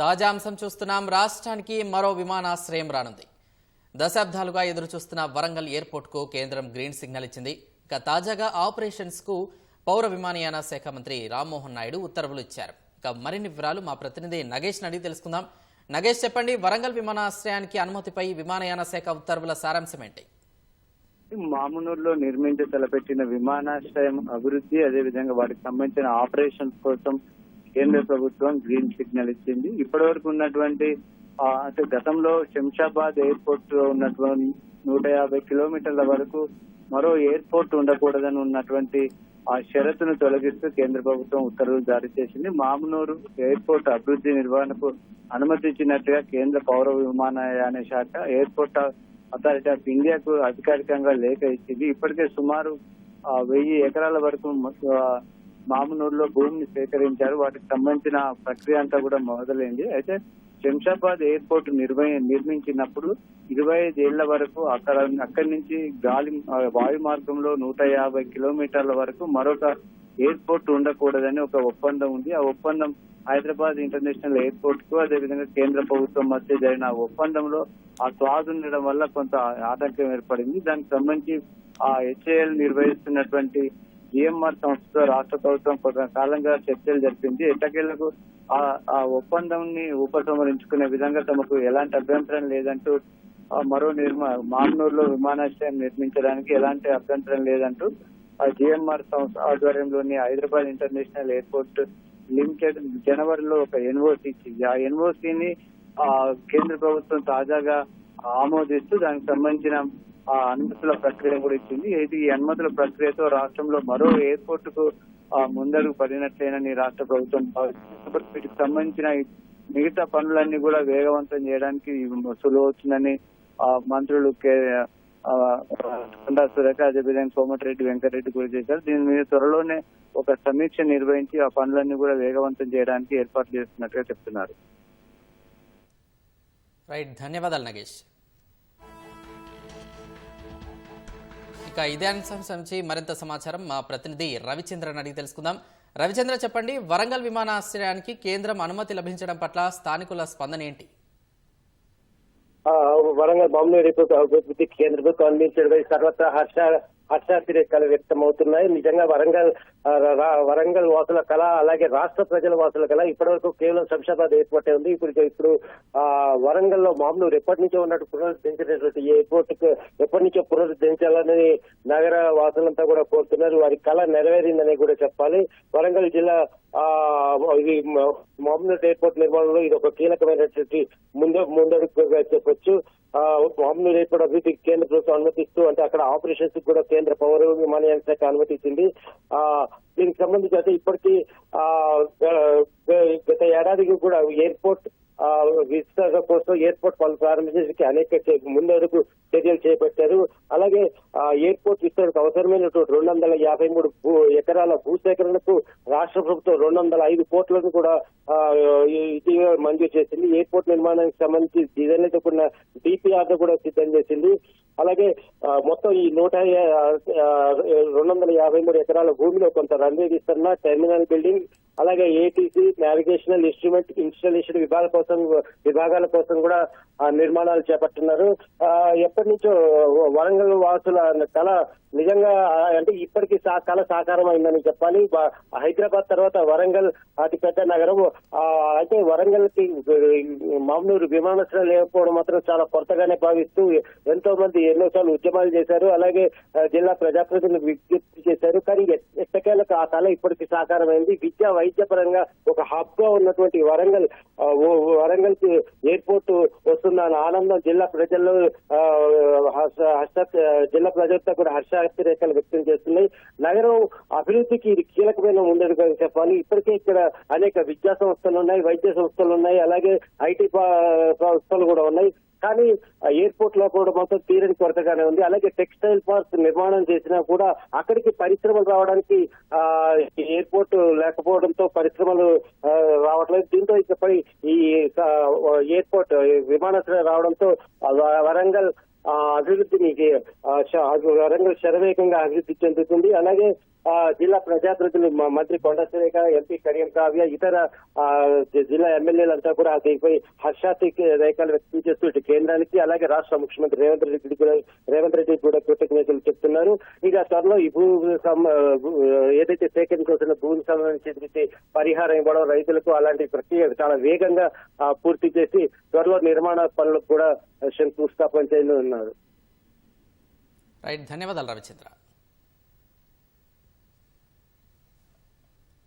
తాజా అంశం చూస్తున్నాం. రాష్ట్రానికి మరో విమానాశ్రయం రానుంది. దశాబ్దాలుగా ఎదురుచూస్తున్న వరంగల్ ఎయిర్పోర్ట్కు కేంద్రం గ్రీన్ సిగ్నల్ ఇచ్చింది. ఇక తాజాగా ఆపరేషన్స్కు పౌర విమానయాన శాఖ మంత్రి రామ్మోహన్ నాయుడు ఉత్తర్వులు ఇచ్చారు. ఇక మరిన్ని వివరాలు మా ప్రతినిధి నగేష్ అడిగి తెలుసుకుందాం. నగేష్, చెప్పండి, వరంగల్ విమానాశ్రయానికి అనుమతిపై విమానయాన శాఖ ఉత్తర్వుల సారాంశం ఏంటి? మామునూరులో నిర్మించి తలపెట్టిన విమానాశ్రయం అభివృద్ధి, అదేవిధంగా వాటికి సంబంధించిన ఆపరేషన్స్ కోసం కేంద్ర ప్రభుత్వం గ్రీన్ సిగ్నల్ ఇచ్చింది. ఇప్పటి వరకు ఉన్నటువంటి అంటే గతంలో శంషాబాద్ ఎయిర్పోర్ట్ లో ఉన్నటువంటి 150 కిలోమీటర్ల వరకు మరో ఎయిర్పోర్ట్ ఉండకూడదని ఉన్నటువంటి ఆ షరతును తొలగిస్తూ కేంద్ర ప్రభుత్వం ఉత్తర్వులు జారీ చేసింది. మామునూరు ఎయిర్పోర్ట్ అభివృద్ధి నిర్వహణకు అనుమతి ఇచ్చినట్టుగా కేంద్ర పౌర విమానయాన శాఖ ఎయిర్పోర్ట్ అథారిటీ ఆఫ్ ఇండియాకు అధికారికంగా లేఖ ఇచ్చింది. ఇప్పటికే సుమారు 1000 ఎకరాల వరకు మామునూరులో భూమిని సేకరించారు. వాటికి సంబంధించిన ప్రక్రియ అంతా కూడా మొదలైంది. అయితే శంషాబాద్ ఎయిర్పోర్ట్ నిర్మించినప్పుడు 25 ఏళ్ల వరకు అక్కడి నుంచి వాయు మార్గంలో 150 కిలోమీటర్ల వరకు మరొక ఎయిర్పోర్ట్ ఉండకూడదని ఒక ఒప్పందం ఉంది. ఆ ఒప్పందం హైదరాబాద్ ఇంటర్నేషనల్ ఎయిర్పోర్ట్ కు అదేవిధంగా కేంద్ర ప్రభుత్వం మధ్య జరిగిన ఒప్పందంలో ఆ క్లాజ్ ఉండడం వల్ల కొంత ఆటంకం ఏర్పడింది. దానికి సంబంధించి ఆ హెచ్ఏఎల్ నిర్వహిస్తున్నటువంటి జిఎంఆర్ సంస్థతో రాష్ట్ర ప్రభుత్వం కొంతకాలంగా చర్చలు జరిపింది. ఎట్టకేళ్లకు ఆ ఒప్పందాన్ని ఉపసంహరించుకునే విధంగా తమకు ఎలాంటి అభ్యంతరం లేదంటూ మరో మామునూరులో విమానాశ్రయం నిర్మించడానికి ఎలాంటి అభ్యంతరం లేదంటూ ఆ జిఎంఆర్ సంస్థ ఆధ్వర్యంలోని హైదరాబాద్ ఇంటర్నేషనల్ ఎయిర్పోర్ట్ లిమిటెడ్ జనవరిలో ఒక ఎన్ఓసి ఇచ్చింది. ఆ ఎన్ఓసిని కేంద్ర ప్రభుత్వం తాజాగా ఆమోదిస్తూ దానికి సంబంధించిన అనుమతుల ప్రక్రియ కూడా ఇచ్చింది. ఈ అనుమతుల ప్రక్రియతో రాష్ట్రంలో మరో ఎయిర్పోర్ట్ కు ముందడుగు పడినట్లేనని రాష్ట్ర ప్రభుత్వం భావిస్తుంది. వీటికి సంబంధించిన మిగతా పనులన్నీ కూడా వేగవంతం చేయడానికి సులువవుతుందని మంత్రులు కొండా సురేఖ, అదేవిధంగా కోమటిరెడ్డి వెంకటరెడ్డి కూడా చేశారు. దీని మీద త్వరలోనే ఒక సమీక్ష నిర్వహించి ఆ పనులన్నీ కూడా వేగవంతం చేయడానికి ఏర్పాట్లు చేస్తున్నట్టుగా చెప్తున్నారు. రైట్, ధన్యవాదాలు నగేష్. ఇక ఇదే అంశం సంబంధించి మరింత సమాచారం మా ప్రతినిధి రవిచంద్రన్ అడిగి తెలుసుకుందాం. రవిచంద్ర, చెప్పండి, వరంగల్ విమానాశ్రయానికి కేంద్రం అనుమతి లభించడం పట్ల స్థానికుల స్పందన ఏంటి? వరంగల్ మామునూరు ఎయిర్పోర్ట్ అభివృద్ధికి కేంద్ర ప్రభుత్వం అందించడం సర్వత్రా హర్షాతిరేకాలు వ్యక్తం అవుతున్నాయి. నిజంగా వరంగల్ వాసుల కళ, అలాగే రాష్ట్ర ప్రజల వాసుల కళ ఇప్పటి వరకు కేవలం శంషాబాద్ ఎయిర్పోర్ట్ ఉంది. ఇప్పుడు వరంగల్ లో మామునూరు ఎప్పటి నుంచో ఉన్నట్టు పునరుద్ధరించినటువంటి ఎయిర్పోర్ట్ కు ఎప్పటి నుంచో పునరుద్ధరించాలని నగర వాసులంతా కూడా కోరుతున్నారు. వారి కళ నెరవేరిందని కూడా చెప్పాలి. వరంగల్ జిల్లా ఇది మామునూరు ఎయిర్పోర్ట్ నిర్మాణంలో ఇది ఒక కీలకమైనటువంటి ముందడుగుగా చెప్పొచ్చు. మామునూరు ఎయిర్పోర్ట్ అభివృద్ధికి కేంద్ర ప్రభుత్వం అనుమతిస్తూ, అంటే అక్కడ ఆపరేషన్స్ కూడా కేంద్ర పౌర విమానయాన శాఖ అనుమతించింది. దీనికి సంబంధించి అయితే ఇప్పటికీ గత ఏడాదికి కూడా ఎయిర్పోర్ట్ విస్తరణ కోసం ఎయిర్పోర్ట్ పనులు ప్రారంభించడానికి అనేక ముందడుగు చర్యలు చేపట్టారు. అలాగే ఎయిర్పోర్ట్ విస్తరణకు అవసరమైనటువంటి 253 ఎకరాల భూసేకరణకు రాష్ట్ర ప్రభుత్వం 205 కోట్లను కూడా ఇటీవల మంజూరు చేసింది. ఎయిర్పోర్ట్ నిర్మాణానికి సంబంధించి డిజైన్ తో కూడిన డిపిఆర్ కూడా సిద్ధం చేసింది. అలాగే మొత్తం ఈ 253 ఎకరాల భూమిలో కొంత రన్వే విస్తరణ, టెర్మినల్ బిల్డింగ్, అలాగే ఏటీసీ, నావిగేషనల్ ఇన్స్ట్రుమెంట్ ఇన్స్టాలేషన్ విభాగాల కోసం కూడా నిర్మాణాలు చేపడుతున్నారు. ఎప్పటి నుంచో వరంగల్ వాసుల కళ నిజంగా అంటే ఇప్పటికీ కళ సాకారం అయిందని చెప్పాలి. హైదరాబాద్ తర్వాత వరంగల్ అతి పెద్ద నగరం. అయితే వరంగల్ కి మామునూరు విమానాశ్రయం లేకపోవడం మాత్రం చాలా కొత్తగానే భావిస్తూ ఎంతో మంది ఎన్నోసార్లు ఉద్యమాలు చేశారు. అలాగే జిల్లా ప్రజాప్రతినిధులు విజ్ఞప్తి చేశారు. కానీ ఎట్టకేలకు ఆ కళ ఇప్పటికీ సాకారమైంది. విద్యా వైద్య పరంగా ఒక హబ్ గా ఉన్నటువంటి వరంగల్ కి ఎయిర్పోర్ట్ వస్తుందన్న ఆనందం జిల్లా ప్రజల్లో జిల్లా ప్రజలతో కూడా హర్షాతిరేకాలు వ్యక్తం చేస్తున్నాయి. నగరం అభివృద్ధికి ఇది కీలకమైన ముందడుగా చెప్పాలి. ఇప్పటికే ఇక్కడ అనేక విద్యా సంస్థలు ఉన్నాయి, వైద్య సంస్థలు ఉన్నాయి, అలాగే ఐటీ సంస్థలు కూడా ఉన్నాయి. కానీ ఎయిర్పోర్ట్ లో కూడా మొత్తం తీరని కొరతగానే ఉంది. అలాగే టెక్స్టైల్ పార్క్ నిర్మాణం చేసినా కూడా అక్కడికి పరిశ్రమలు రావడానికి ఎయిర్పోర్ట్ లేకపోవడంతో పరిశ్రమలు రావట్లేదు. దీంతో ఇకపై ఈ ఎయిర్పోర్ట్ విమానాశ్రయం రావడంతో వరంగల్ అభివృద్ధిని వరంగల్ శరవేగంగా అభివృద్ధి చెందుతుంది. అలాగే జిల్లా ప్రజాప్రతినిధులు మంత్రి కొండ సురేఖ, ఎంపీ కడియం కావ్య, ఇతర జిల్లా ఎమ్మెల్యేలంతా కూడా దీనిపై హర్షాతి రేఖలు వ్యక్తం చేస్తూ ఇటు కేంద్రానికి అలాగే రాష్ట్ర ముఖ్యమంత్రి రేవంత్ రెడ్డి కూడా కృతజ్ఞతలు చెప్తున్నారు. ఇక త్వరలో ఈ ఏదైతే సేకరించాల్సిన భూమికి సంబంధించి పరిహారం ఇవ్వడం రైతులకు అలాంటి ప్రక్రియ చాలా వేగంగా పూర్తి చేసి త్వరలో నిర్మాణ పనులకు కూడా శంకుస్థాపన చేయనున్నారు. రైట్, ధన్యవాదాలు రవిచంద్ర.